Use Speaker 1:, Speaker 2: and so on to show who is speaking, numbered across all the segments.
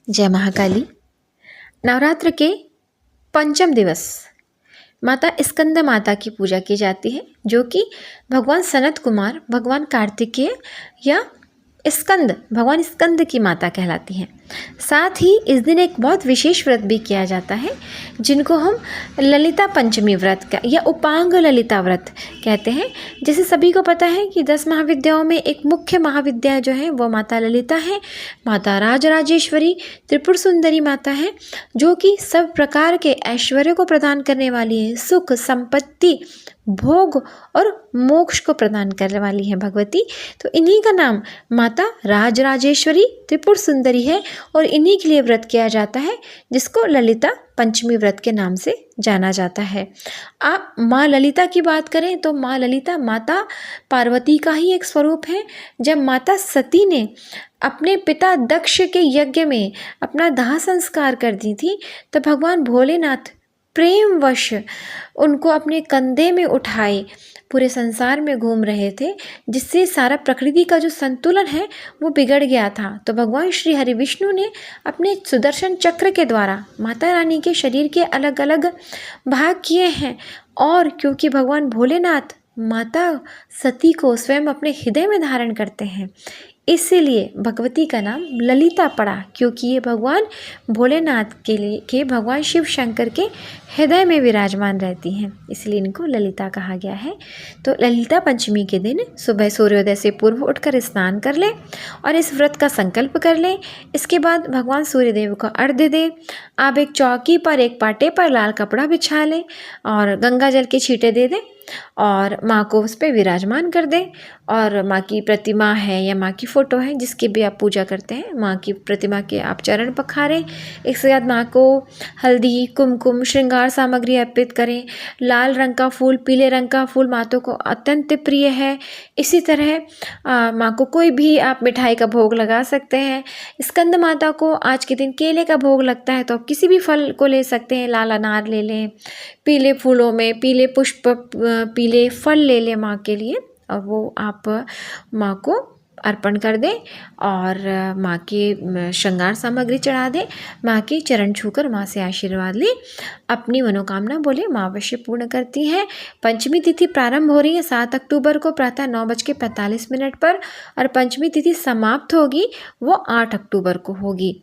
Speaker 1: जय महाकाली। नवरात्र के पंचम दिवस माता स्कंद माता की पूजा की जाती है, जो कि भगवान सनत कुमार, भगवान कार्तिकेय या भगवान स्कंद की माता कहलाती हैं। साथ ही इस दिन एक बहुत विशेष व्रत भी किया जाता है, जिनको हम ललिता पंचमी व्रत या उपांग ललिता व्रत कहते हैं। जैसे सभी को पता है कि 10 महाविद्याओं में एक मुख्य महाविद्या जो है वो माता ललिता है। माता राजराजेश्वरी त्रिपुर सुंदरी माता है, जो कि सब प्रकार के ऐश्वर्य को प्रदान करने वाली है, सुख संपत्ति भोग और मोक्ष को प्रदान करने वाली है भगवती। तो इन्हीं का नाम माता राजराजेश्वरी त्रिपुर सुंदरी है और इन्हीं के लिए व्रत किया जाता है, जिसको ललिता पंचमी व्रत के नाम से जाना जाता है। आप माँ ललिता की बात करें तो माँ ललिता माता पार्वती का ही एक स्वरूप है। जब माता सती ने अपने पिता दक्ष के यज्ञ में अपना दाह संस्कार कर दी थी, तो भगवान भोलेनाथ प्रेमवश उनको अपने कंधे में उठाए पूरे संसार में घूम रहे थे, जिससे सारा प्रकृति का जो संतुलन है वो बिगड़ गया था। तो भगवान श्री हरि विष्णु ने अपने सुदर्शन चक्र के द्वारा माता रानी के शरीर के अलग अलग भाग किए हैं। और क्योंकि भगवान भोलेनाथ माता सती को स्वयं अपने हृदय में धारण करते हैं, इसीलिए भगवती का नाम ललिता पड़ा, क्योंकि ये भगवान भोलेनाथ के भगवान शिव शंकर के हृदय में विराजमान रहती हैं, इसलिए इनको ललिता कहा गया है। तो ललिता पंचमी के दिन सुबह सूर्योदय से पूर्व उठकर स्नान कर लें और इस व्रत का संकल्प कर लें। इसके बाद भगवान सूर्यदेव को अर्घ्य दें। आप एक चौकी पर, एक पाटे पर लाल कपड़ा बिछा लें और गंगा जल के छींटे दे दें और माँ को उस पर विराजमान कर दें। और माँ की प्रतिमा है या माँ की फ़ोटो है, जिसकी भी आप पूजा करते हैं, माँ की प्रतिमा के आप चरण पखारें। इसके बाद माँ को हल्दी कुमकुम श्रृंगार सामग्री अर्पित करें। लाल रंग का फूल, पीले रंग का फूल माता को अत्यंत प्रिय है। इसी तरह माँ को कोई भी आप मिठाई का भोग लगा सकते हैं। स्कंद माता को आज के दिन केले का भोग लगता है, तो आप किसी भी फल को ले सकते हैं। लाल अनार ले लें, पीले फूलों में पीले पुष्प, पीले फल ले लें माँ के लिए, और वो आप माँ को अर्पण कर दें और माँ की श्रृंगार सामग्री चढ़ा दें। माँ के चरण छूकर माँ से आशीर्वाद लें, अपनी मनोकामना बोले, माँ अवश्य पूर्ण करती हैं। पंचमी तिथि प्रारंभ हो रही है 7 अक्टूबर को प्रातः 9:45 पर, और पंचमी तिथि समाप्त होगी वो 8 अक्टूबर को होगी।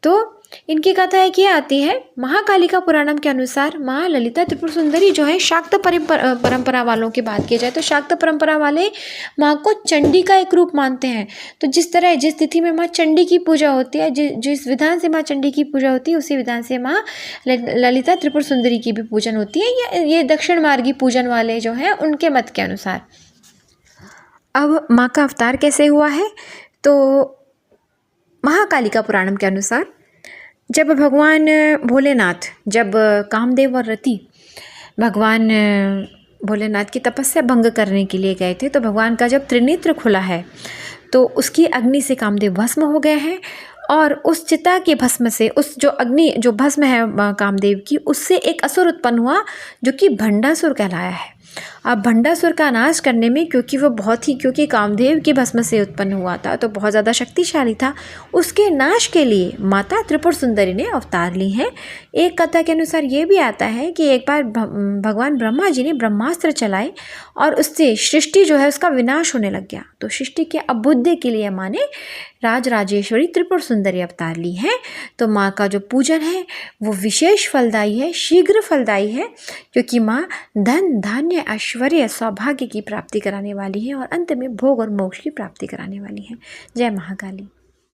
Speaker 1: तो इनकी कथा एक ये आती है, महाकालिका पुराणम के अनुसार माँ ललिता त्रिपुर सुंदरी जो है शाक्त परंपरा वालों की बात की जाए तो शाक्त परंपरा वाले माँ को चंडी का एक रूप मानते हैं। तो जिस तिथि में माँ चंडी की पूजा होती है, जिस विधान से माँ चंडी की पूजा होती है, उसी विधान से माँ ललिता त्रिपुर सुंदरी की भी पूजन होती है। ये दक्षिण मार्गी पूजन वाले जो हैं उनके मत के अनुसार। अब माँ का अवतार कैसे हुआ है, तो महाकालिका पुराणम के अनुसार जब भगवान भोलेनाथ, जब कामदेव और रति भगवान भोलेनाथ की तपस्या भंग करने के लिए गए थे, तो भगवान का जब त्रिनेत्र खुला है तो उसकी अग्नि से कामदेव भस्म हो गए हैं। और उस चिता के भस्म से, उस जो अग्नि जो भस्म है कामदेव की, उससे एक असुर उत्पन्न हुआ जो कि भंडासुर कहलाया है। अब भंडासुर का नाश करने में, क्योंकि कामदेव की भस्म से उत्पन्न हुआ था तो बहुत ज़्यादा शक्तिशाली था, उसके नाश के लिए माता त्रिपुर सुंदरी ने अवतार ली हैं। एक कथा के अनुसार ये भी आता है कि एक बार भगवान ब्रह्मा जी ने ब्रह्मास्त्र चलाए और उससे सृष्टि जो है उसका विनाश होने लग गया। तो सृष्टि के अभ्युदय के लिए माँ ने राजराजेश्वरी त्रिपुर सुंदरी अवतार ली है। तो माँ का जो पूजन है वो विशेष फलदायी है, शीघ्र फलदायी है, क्योंकि माँ धन धान्य ऐश्वर्य सौभाग्य की प्राप्ति कराने वाली है और अंत में भोग और मोक्ष की प्राप्ति कराने वाली है। जय महाकाली।